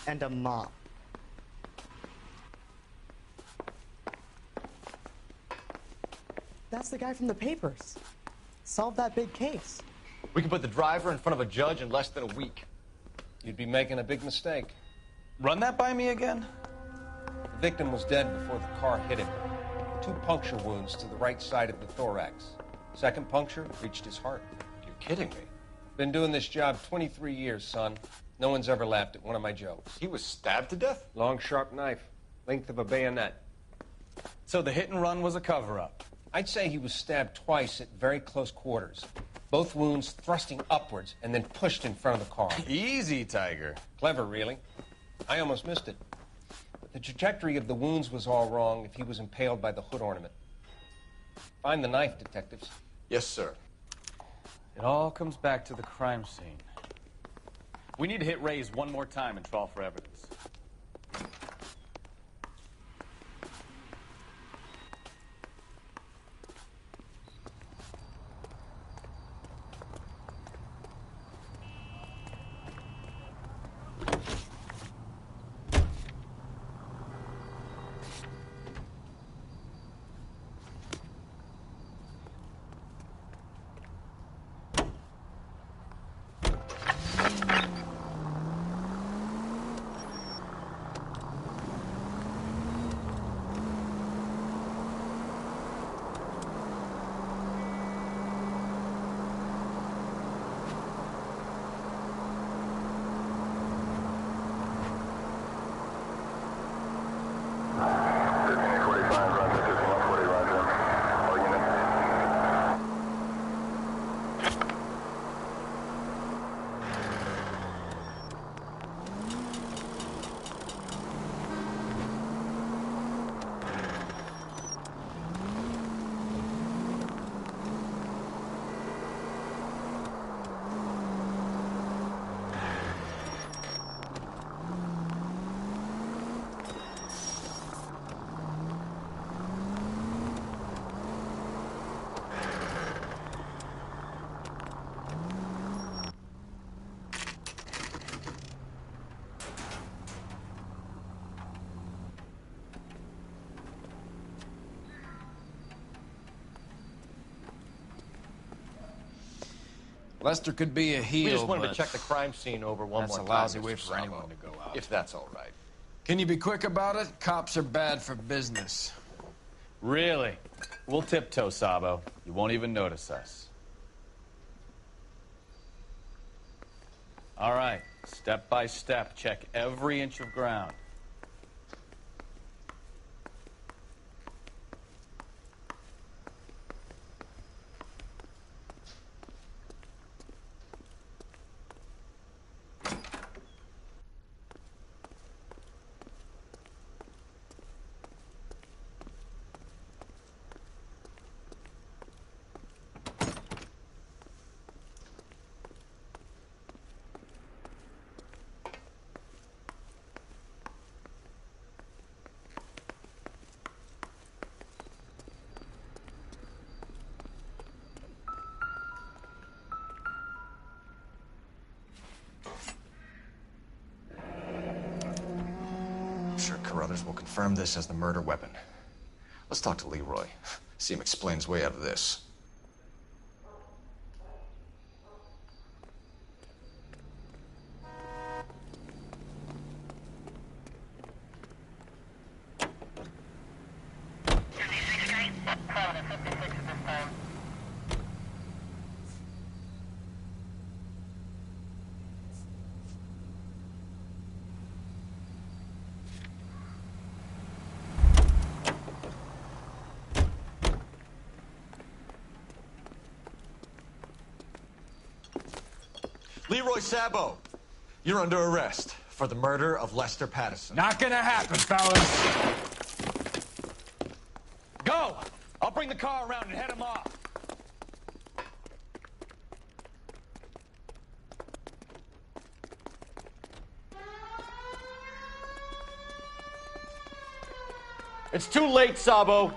And a mop. That's the guy from the papers. Solved that big case. We can put the driver in front of a judge in less than a week. You'd be making a big mistake. Run that by me again? The victim was dead before the car hit him. 2 puncture wounds to the right side of the thorax. Second puncture reached his heart. You're kidding me. Been doing this job 23 years, son. No one's ever laughed at one of my jokes. He was stabbed to death? Long, sharp knife. Length of a bayonet. So the hit and run was a cover-up? I'd say he was stabbed twice at very close quarters. Both wounds thrusting upwards and then pushed in front of the car. Easy, Tiger. Clever, really. I almost missed it. But the trajectory of the wounds was all wrong if he was impaled by the hood ornament. Find the knife, detectives. Yes, sir. It all comes back to the crime scene. We need to hit Ray's one more time and trawl for evidence. Lester could be a heel, We just wanted but to check the crime scene over one that's more a time. lousy Mr. way for Sabo. anyone to go out. If that's all right. Can you be quick about it? Cops are bad for business. Really? We'll tiptoe, Sabo. You won't even notice us. All right, step by step, check every inch of ground. I'm sure Carruthers will confirm this as the murder weapon. Let's talk to Leroy. See him explain his way out of this. Leroy Sabo, you're under arrest for the murder of Lester Patterson. Not gonna happen, fellas. Go! I'll bring the car around and head him off. It's too late, Sabo.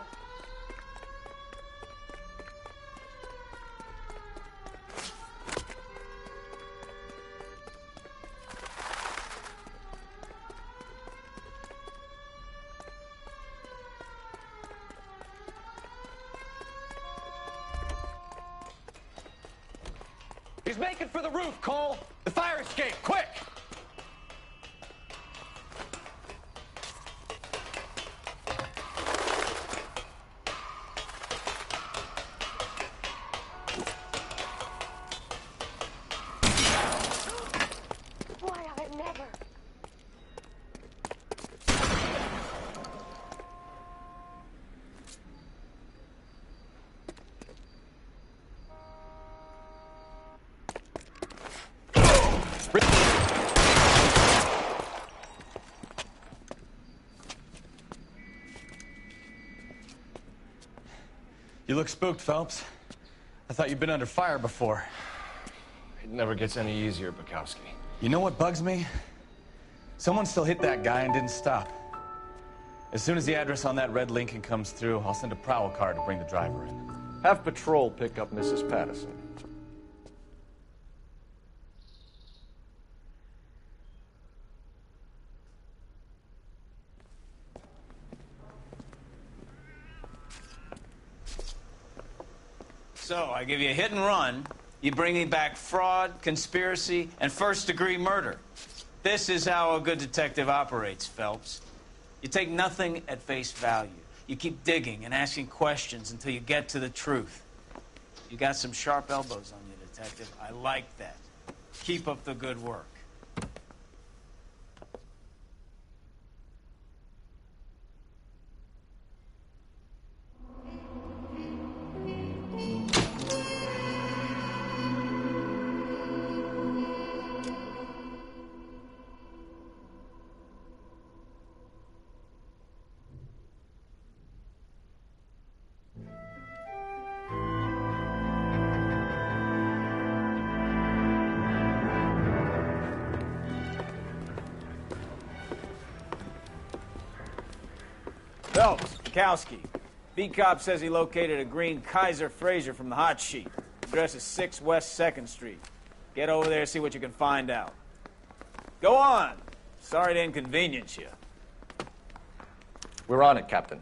He's making for the roof, Cole. The fire escape, quick! Why, I never. You look spooked, Phelps. I thought you'd been under fire before. It never gets any easier, Bukowski. You know what bugs me? Someone still hit that guy and didn't stop. As soon as the address on that red Lincoln comes through, I'll send a prowl car to bring the driver in. Have patrol pick up Mrs. Patterson. So, I give you a hit and run. You bring me back fraud, conspiracy, and first-degree murder. This is how a good detective operates, Phelps. You take nothing at face value. You keep digging and asking questions until you get to the truth. You got some sharp elbows on you, detective. I like that. Keep up the good work. Phelps, Bukowski. Beat cop says he located a green Kaiser Fraser from the hot sheet. Address is 6 West 2nd Street. Get over there, see what you can find out. Go on. Sorry to inconvenience you. We're on it, Captain.